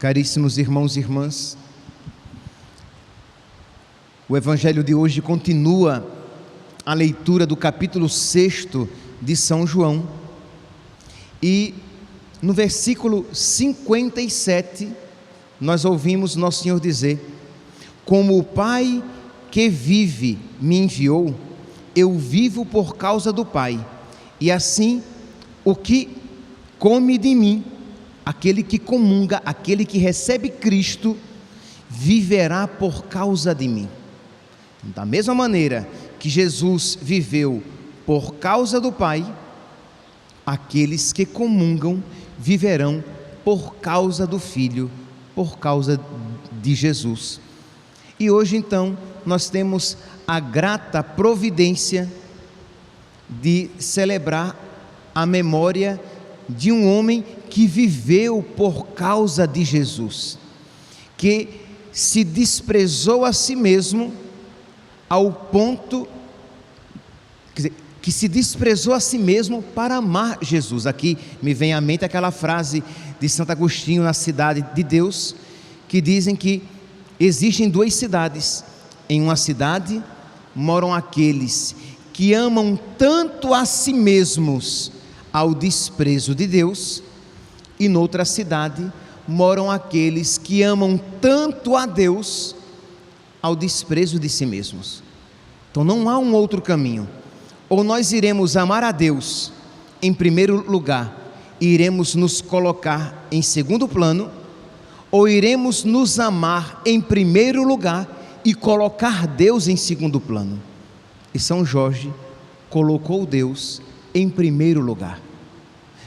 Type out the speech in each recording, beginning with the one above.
Caríssimos irmãos e irmãs, o Evangelho de hoje continua a leitura do capítulo 6 de São João, e no versículo 57 nós ouvimos Nosso Senhor dizer: como o Pai que vive me enviou, eu vivo por causa do Pai, e assim o que come de mim, aquele que comunga, aquele que recebe Cristo, viverá por causa de mim. Da mesma maneira que Jesus viveu por causa do Pai, aqueles que comungam viverão por causa do Filho, por causa de Jesus. E hoje então nós temos a grata providência de celebrar a memória de um homem que viveu por causa de Jesus, que se desprezou a si mesmo ao ponto, que se desprezou a si mesmo para amar Jesus. Aqui me vem à mente aquela frase de Santo Agostinho na Cidade de Deus, que dizem que existem duas cidades. Em uma cidade moram aqueles que amam tanto a si mesmos ao desprezo de Deus, e noutra cidade moram aqueles que amam tanto a Deus ao desprezo de si mesmos. Então não há um outro caminho. Ou nós iremos amar a Deus em primeiro lugar e iremos nos colocar em segundo plano, ou iremos nos amar em primeiro lugar e colocar Deus em segundo plano. E São Jorge colocou Deus em primeiro lugar.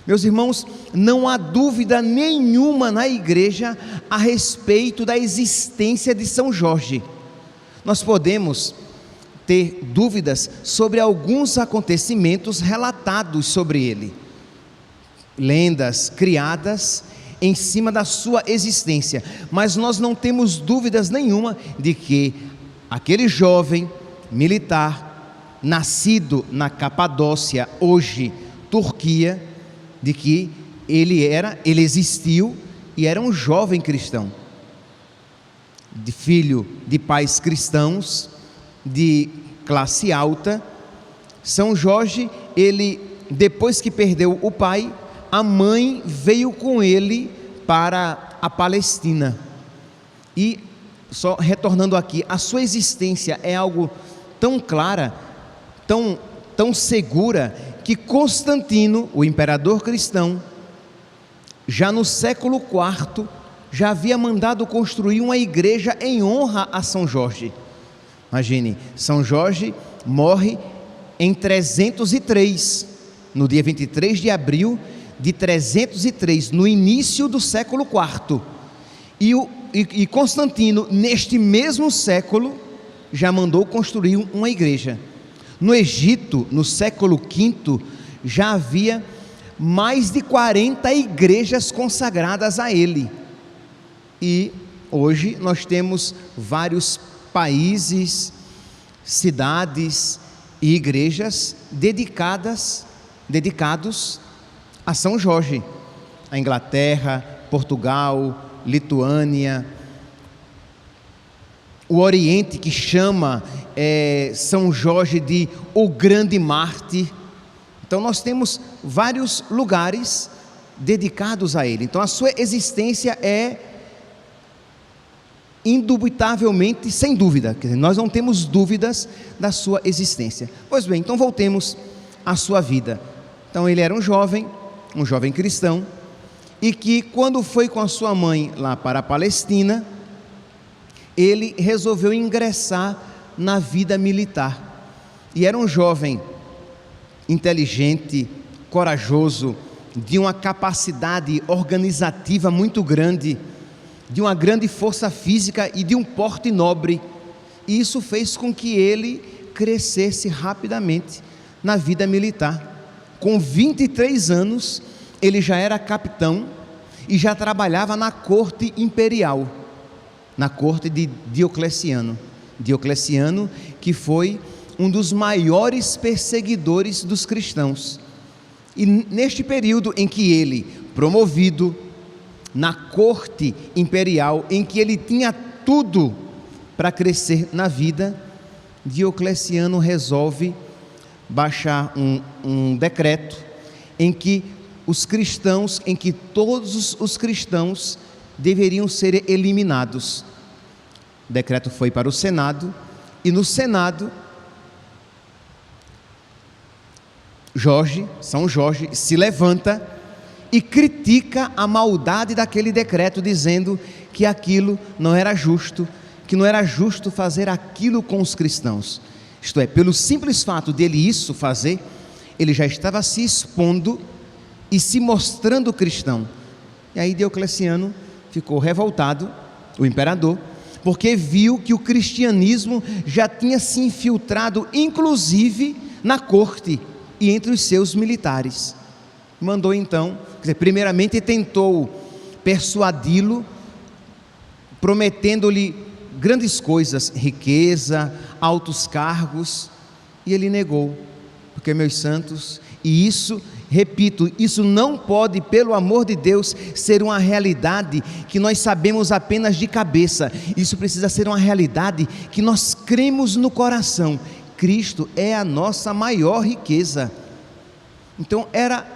Meus irmãos, não há dúvida nenhuma na igreja a respeito da existência de São Jorge. Nós podemos ter dúvidas sobre alguns acontecimentos relatados sobre ele, lendas criadas em cima da sua existência, mas nós não temos dúvidas nenhuma de que aquele jovem militar, nascido na Capadócia, hoje Turquia, de que ele existiu e era um jovem cristão, de filho de pais cristãos, de classe alta. São Jorge, ele, depois que perdeu o pai, a mãe veio com ele para a Palestina. E só retornando aqui, a sua existência é algo tão clara, tão segura, que Constantino, o imperador cristão, já no século IV, já havia mandado construir uma igreja em honra a São Jorge. Imagine, São Jorge morre em 303, no dia 23 de abril de 303, no início do século IV. E Constantino, neste mesmo século, já mandou construir uma igreja. No Egito, no século V, já havia mais de 40 igrejas consagradas a ele. E hoje nós temos vários países, cidades e igrejas dedicados a São Jorge. A Inglaterra, Portugal, Lituânia, o Oriente, que chama São Jorge de o grande mártir. Então nós temos vários lugares dedicados a ele. Então a sua existência é indubitavelmente, sem dúvida, quer dizer, nós não temos dúvidas da sua existência. Pois bem, então voltemos à sua vida. Então ele era um jovem cristão, e que quando foi com a sua mãe lá para a Palestina, ele resolveu ingressar na vida militar. E era um jovem inteligente, corajoso, de uma capacidade organizativa muito grande, de uma grande força física e de um porte nobre. E isso fez com que ele crescesse rapidamente na vida militar. Com 23 anos, ele já era capitão e já trabalhava na corte imperial, na corte de Diocleciano. Diocleciano, que foi um dos maiores perseguidores dos cristãos. E neste período em que ele, promovido, na corte imperial, em que ele tinha tudo para crescer na vida, Diocleciano resolve baixar um decreto em que todos os cristãos deveriam ser eliminados. O decreto foi para o Senado, e no Senado, São Jorge se levanta e critica a maldade daquele decreto, dizendo que aquilo não era justo, que não era justo fazer aquilo com os cristãos. Isto é, pelo simples fato dele isso fazer, ele já estava se expondo e se mostrando cristão. E aí Diocleciano ficou revoltado, o imperador, porque viu que o cristianismo já tinha se infiltrado, inclusive na corte e entre os seus militares. Mandou então, primeiramente tentou persuadi-lo, prometendo-lhe grandes coisas, riqueza, altos cargos, e ele negou, porque, meus santos, e isso, repito, isso não pode, pelo amor de Deus, ser uma realidade que nós sabemos apenas de cabeça. Isso precisa ser uma realidade que nós cremos no coração. Cristo é a nossa maior riqueza. Então era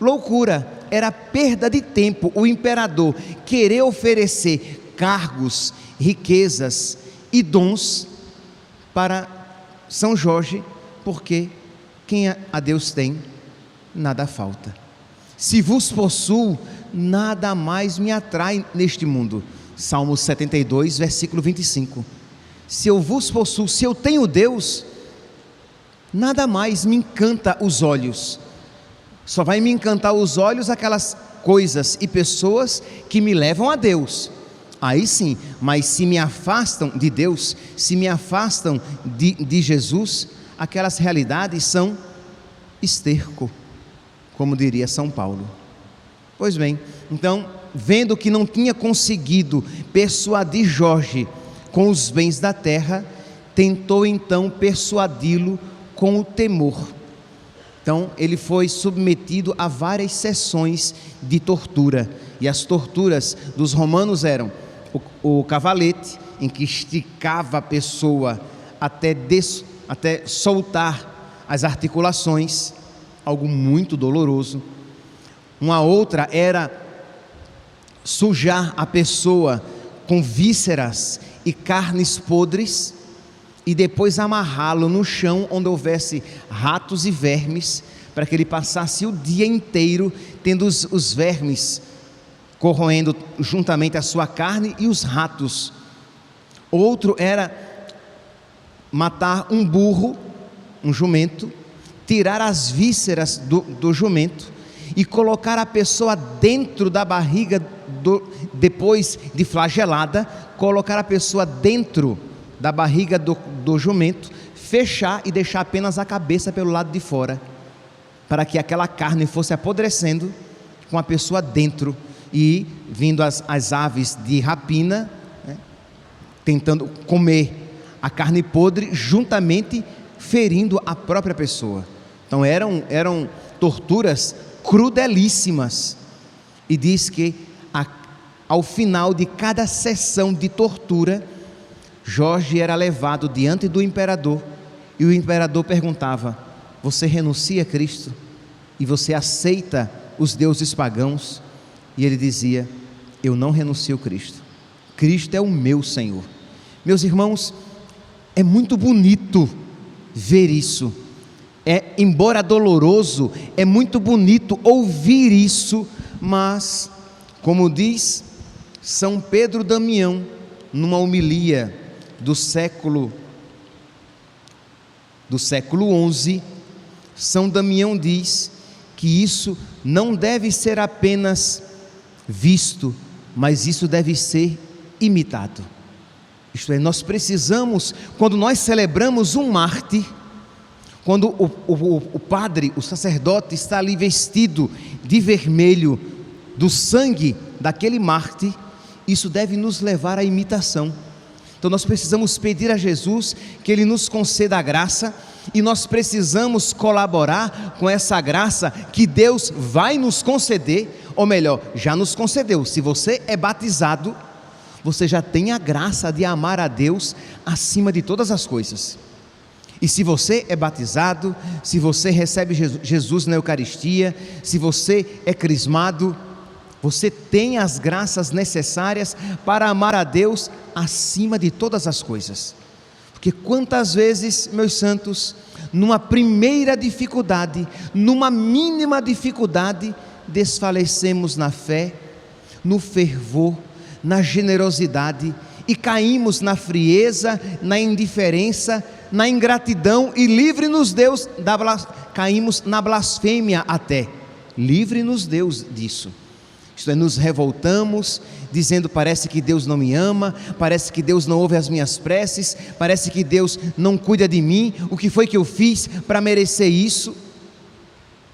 loucura, era perda de tempo o imperador querer oferecer cargos, riquezas e dons para São Jorge, porque quem a Deus tem, nada falta. Se vos possuo, nada mais me atrai neste mundo. Salmo 72, versículo 25. Se eu vos possuo, se eu tenho Deus, nada mais me encanta os olhos. Só vai me encantar os olhos aquelas coisas e pessoas que me levam a Deus. Aí sim, mas se me afastam de Deus, se me afastam de Jesus, aquelas realidades são esterco, como diria São Paulo. Pois bem, então, vendo que não tinha conseguido persuadir Jorge com os bens da terra, tentou então persuadi-lo com o temor. Então ele foi submetido a várias sessões de tortura, e as torturas dos romanos eram o cavalete, em que esticava a pessoa até soltar as articulações, algo muito doloroso. Uma outra era sujar a pessoa com vísceras e carnes podres, e depois amarrá-lo no chão onde houvesse ratos e vermes, para que ele passasse o dia inteiro tendo os vermes corroendo juntamente a sua carne e os ratos. Outro era matar um burro, um jumento, tirar as vísceras do jumento e colocar a pessoa dentro da barriga, depois de flagelada, colocar a pessoa dentro da barriga do jumento, fechar e deixar apenas a cabeça pelo lado de fora, para que aquela carne fosse apodrecendo com a pessoa dentro, e vindo as aves de rapina, né, tentando comer a carne podre, juntamente ferindo a própria pessoa. Então eram torturas crudelíssimas, e diz que ao final de cada sessão de tortura, Jorge era levado diante do imperador, e o imperador perguntava: você renuncia a Cristo? E você aceita os deuses pagãos? E ele dizia: eu não renuncio a Cristo, Cristo é o meu Senhor. Meus irmãos, é muito bonito ver isso, embora doloroso, é muito bonito ouvir isso, mas, como diz São Pedro Damião, numa homilia do século XI, São Damião diz que isso não deve ser apenas visto, mas isso deve ser imitado. Isto é, nós precisamos, quando nós celebramos um mártir, quando o padre, o sacerdote está ali vestido de vermelho, do sangue daquele mártir, isso deve nos levar à imitação. Então nós precisamos pedir a Jesus que Ele nos conceda a graça e nós precisamos colaborar com essa graça que Deus vai nos conceder, ou melhor, já nos concedeu. Se você é batizado, você já tem a graça de amar a Deus acima de todas as coisas. E se você é batizado, se você recebe Jesus na Eucaristia, se você é crismado, você tem as graças necessárias para amar a Deus acima de todas as coisas. Porque quantas vezes, meus santos, numa primeira dificuldade, numa mínima dificuldade, desfalecemos na fé, no fervor, na generosidade e caímos na frieza, na indiferença, na ingratidão, e livre-nos Deus, caímos na blasfêmia até. Livre-nos Deus disso. Isto é, nos revoltamos, dizendo: parece que Deus não me ama, parece que Deus não ouve as minhas preces, parece que Deus não cuida de mim, o que foi que eu fiz para merecer isso?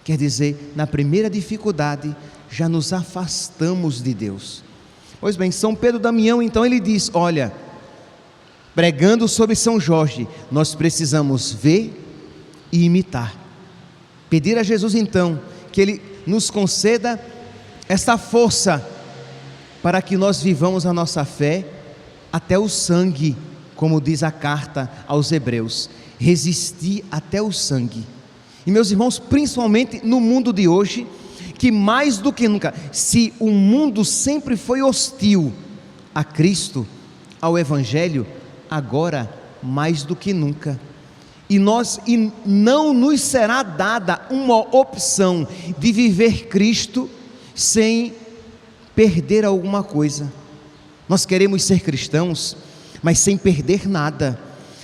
Quer dizer, na primeira dificuldade, já nos afastamos de Deus. Pois bem, São Pedro Damião, então, ele diz: olha, pregando sobre São Jorge, nós precisamos ver e imitar. Pedir a Jesus, então, que Ele nos conceda esta força para que nós vivamos a nossa fé até o sangue, como diz a carta aos Hebreus, resistir até o sangue. E, meus irmãos, principalmente no mundo de hoje, que mais do que nunca, se o mundo sempre foi hostil a Cristo, ao Evangelho, agora mais do que nunca. E não nos será dada uma opção de viver Cristo sem perder alguma coisa. Nós queremos ser cristãos, mas sem perder nada.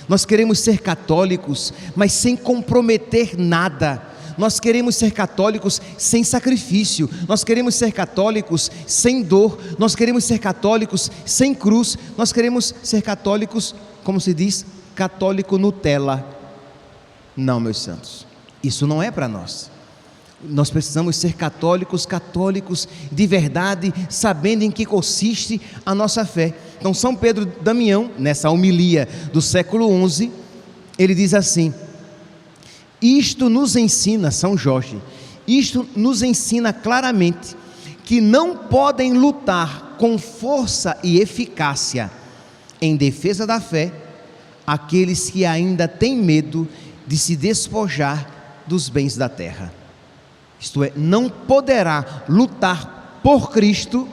Nós queremos ser católicos, mas sem comprometer nada. Nós queremos ser católicos sem sacrifício. Nós queremos ser católicos sem dor. Nós queremos ser católicos sem cruz. Nós queremos ser católicos, como se diz, católico Nutella. Não, meus santos, isso não é para nós. Nós precisamos ser católicos de verdade, sabendo em que consiste a nossa fé. Então, São Pedro Damião, nessa homilia do século XI, ele diz assim: isto nos ensina, São Jorge, isto nos ensina claramente que não podem lutar com força e eficácia em defesa da fé aqueles que ainda têm medo de se despojar dos bens da terra. Isto é, não poderá lutar por Cristo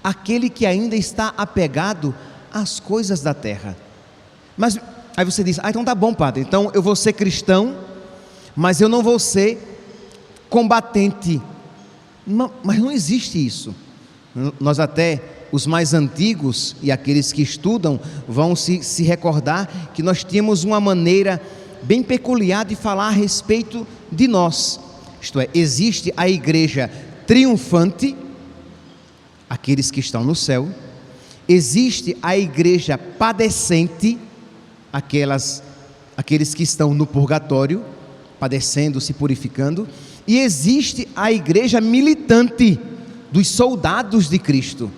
aquele que ainda está apegado às coisas da terra. Mas aí você diz: então tá bom, padre, então eu vou ser cristão, mas eu não vou ser combatente. Não, mas não existe isso. Nós até, os mais antigos e aqueles que estudam, vão se recordar que nós tínhamos uma maneira bem peculiar de falar a respeito de nós. Isto é, existe a igreja triunfante, aqueles que estão no céu. Existe a igreja padecente, aqueles que estão no purgatório, padecendo, se purificando. E existe a igreja militante, dos soldados de Cristo.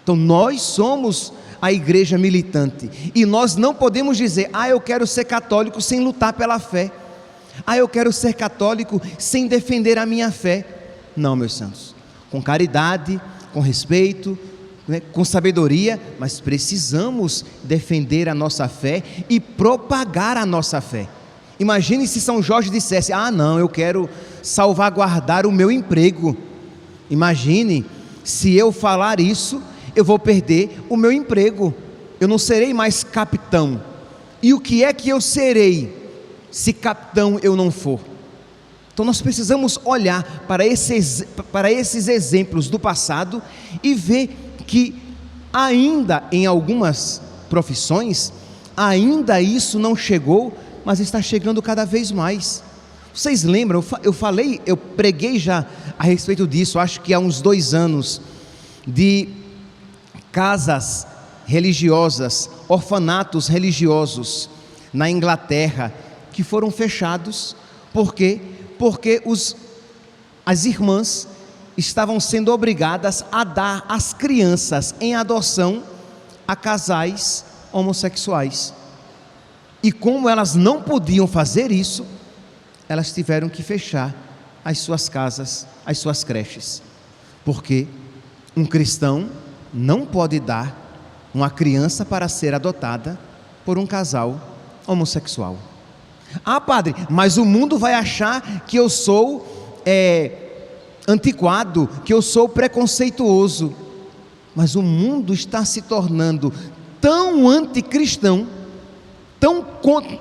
Então nós somos a igreja militante, e nós não podemos dizer: eu quero ser católico sem lutar pela fé, eu quero ser católico sem defender a minha fé. Não, meus santos, com caridade, com respeito, com sabedoria, mas precisamos defender a nossa fé e propagar a nossa fé. Imagine se São Jorge dissesse: não, eu quero salvaguardar o meu emprego. Imagine se eu falar isso, eu vou perder o meu emprego, eu não serei mais capitão. E o que é que eu serei se capitão eu não for? Então nós precisamos olhar para esses exemplos do passado e ver que ainda em algumas profissões, ainda isso não chegou, mas está chegando cada vez mais. Vocês lembram, eu preguei já a respeito disso, acho que há uns 2 anos, de casas religiosas, orfanatos religiosos na Inglaterra, que foram fechados. Por quê? Porque as irmãs estavam sendo obrigadas a dar as crianças em adoção a casais homossexuais. E como elas não podiam fazer isso, elas tiveram que fechar as suas casas, as suas creches, porque um cristão não pode dar uma criança para ser adotada por um casal homossexual. Ah, padre, mas o mundo vai achar que eu sou antiquado, que eu sou preconceituoso. Mas o mundo está se tornando tão anticristão,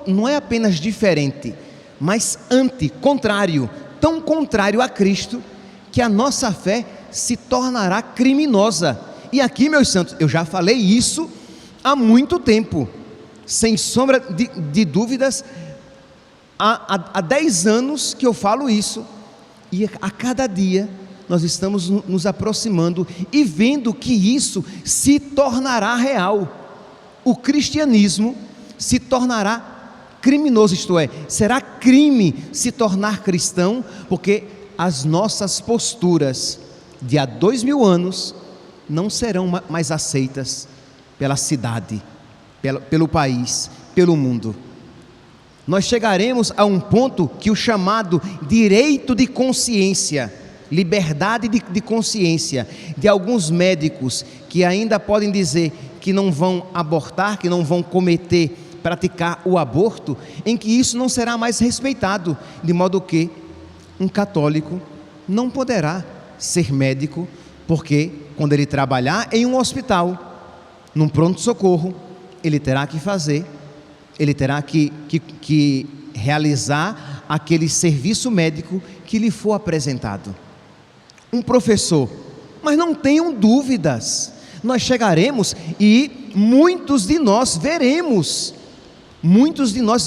não é apenas diferente, mas contrário, tão contrário a Cristo, que a nossa fé se tornará criminosa. E aqui, meus santos, eu já falei isso há muito tempo, sem sombra de dúvidas, há 10 anos que eu falo isso, e a cada dia nós estamos nos aproximando e vendo que isso se tornará real. O cristianismo se tornará criminoso, isto é, será crime se tornar cristão, porque as nossas posturas de há 2000 anos não serão mais aceitas pela cidade, pelo país, pelo mundo. Nós chegaremos a um ponto que o chamado direito de consciência, liberdade de consciência de alguns médicos que ainda podem dizer que não vão abortar, que não vão praticar o aborto, em que isso não será mais respeitado, de modo que um católico não poderá ser médico, porque quando ele trabalhar em um hospital, num pronto-socorro, ele terá que realizar aquele serviço médico que lhe for apresentado. Um professor, mas não tenham dúvidas, nós chegaremos e muitos de nós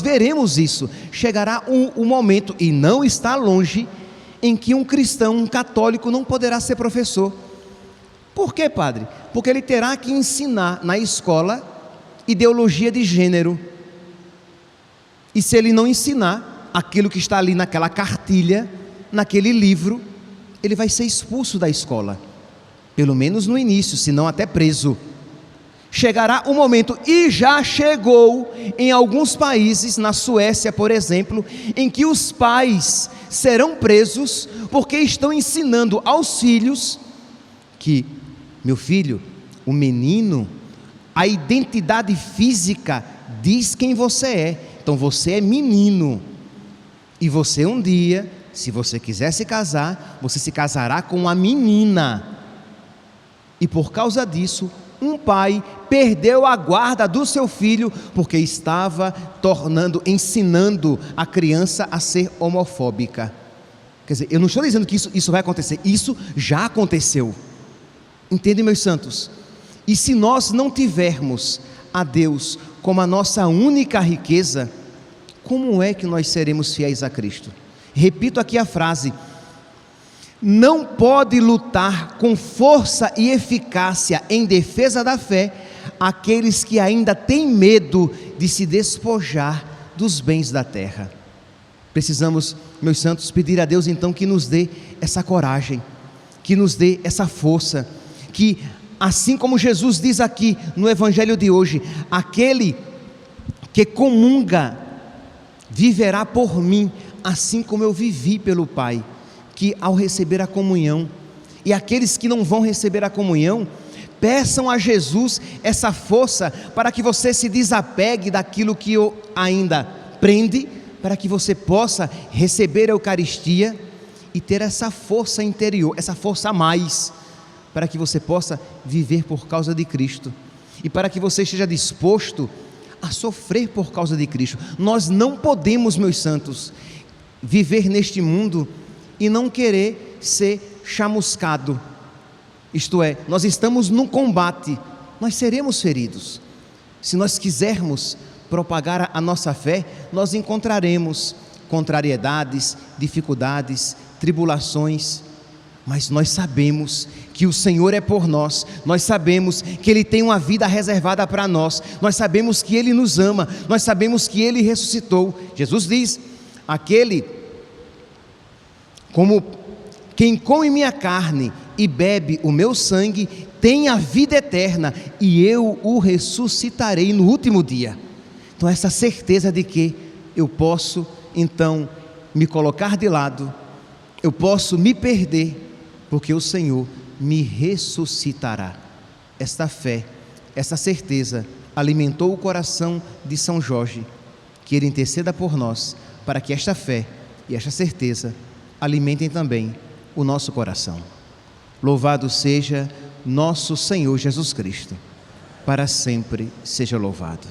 veremos isso. Chegará um momento, e não está longe, em que um cristão, um católico não poderá ser professor. Por quê, padre? Porque ele terá que ensinar na escola ideologia de gênero. E se ele não ensinar aquilo que está ali naquela cartilha, naquele livro, ele vai ser expulso da escola, pelo menos no início, se não até preso. Chegará um momento, e já chegou em alguns países, na Suécia, por exemplo, em que os pais serão presos porque estão ensinando aos filhos que, meu filho, o menino, a identidade física diz quem você é. Então você é menino, e você um dia, se você quiser se casar, você se casará com a menina. E por causa disso, um pai perdeu a guarda do seu filho, porque estava ensinando a criança a ser homofóbica. Quer dizer, eu não estou dizendo que isso vai acontecer, isso já aconteceu. Entendem, meus santos? E se nós não tivermos a Deus como a nossa única riqueza, como é que nós seremos fiéis a Cristo? Repito aqui a frase: não pode lutar com força e eficácia em defesa da fé aqueles que ainda têm medo de se despojar dos bens da terra. Precisamos, meus santos, pedir a Deus então que nos dê essa coragem, que nos dê essa força, que assim como Jesus diz aqui no Evangelho de hoje, aquele que comunga viverá por mim, assim como eu vivi pelo Pai, que ao receber a comunhão, e aqueles que não vão receber a comunhão, peçam a Jesus essa força para que você se desapegue daquilo que o ainda prende, para que você possa receber a Eucaristia e ter essa força interior, essa força a mais, para que você possa viver por causa de Cristo, e para que você esteja disposto a sofrer por causa de Cristo. Nós não podemos, meus santos, viver neste mundo e não querer ser chamuscado, isto é, nós estamos num combate, nós seremos feridos. Se nós quisermos propagar a nossa fé, nós encontraremos contrariedades, dificuldades, tribulações, mas nós sabemos que o Senhor é por nós, nós sabemos que Ele tem uma vida reservada para nós, nós sabemos que Ele nos ama, nós sabemos que Ele ressuscitou. Jesus diz: quem come minha carne e bebe o meu sangue tem a vida eterna, e eu o ressuscitarei no último dia. Então, essa certeza de que eu posso, então, me colocar de lado, eu posso me perder, porque o Senhor me ressuscitará. Esta fé, essa certeza alimentou o coração de São Jorge, que ele interceda por nós, para que esta fé e esta certeza alimentem também o nosso coração. Louvado seja nosso Senhor Jesus Cristo, para sempre seja louvado.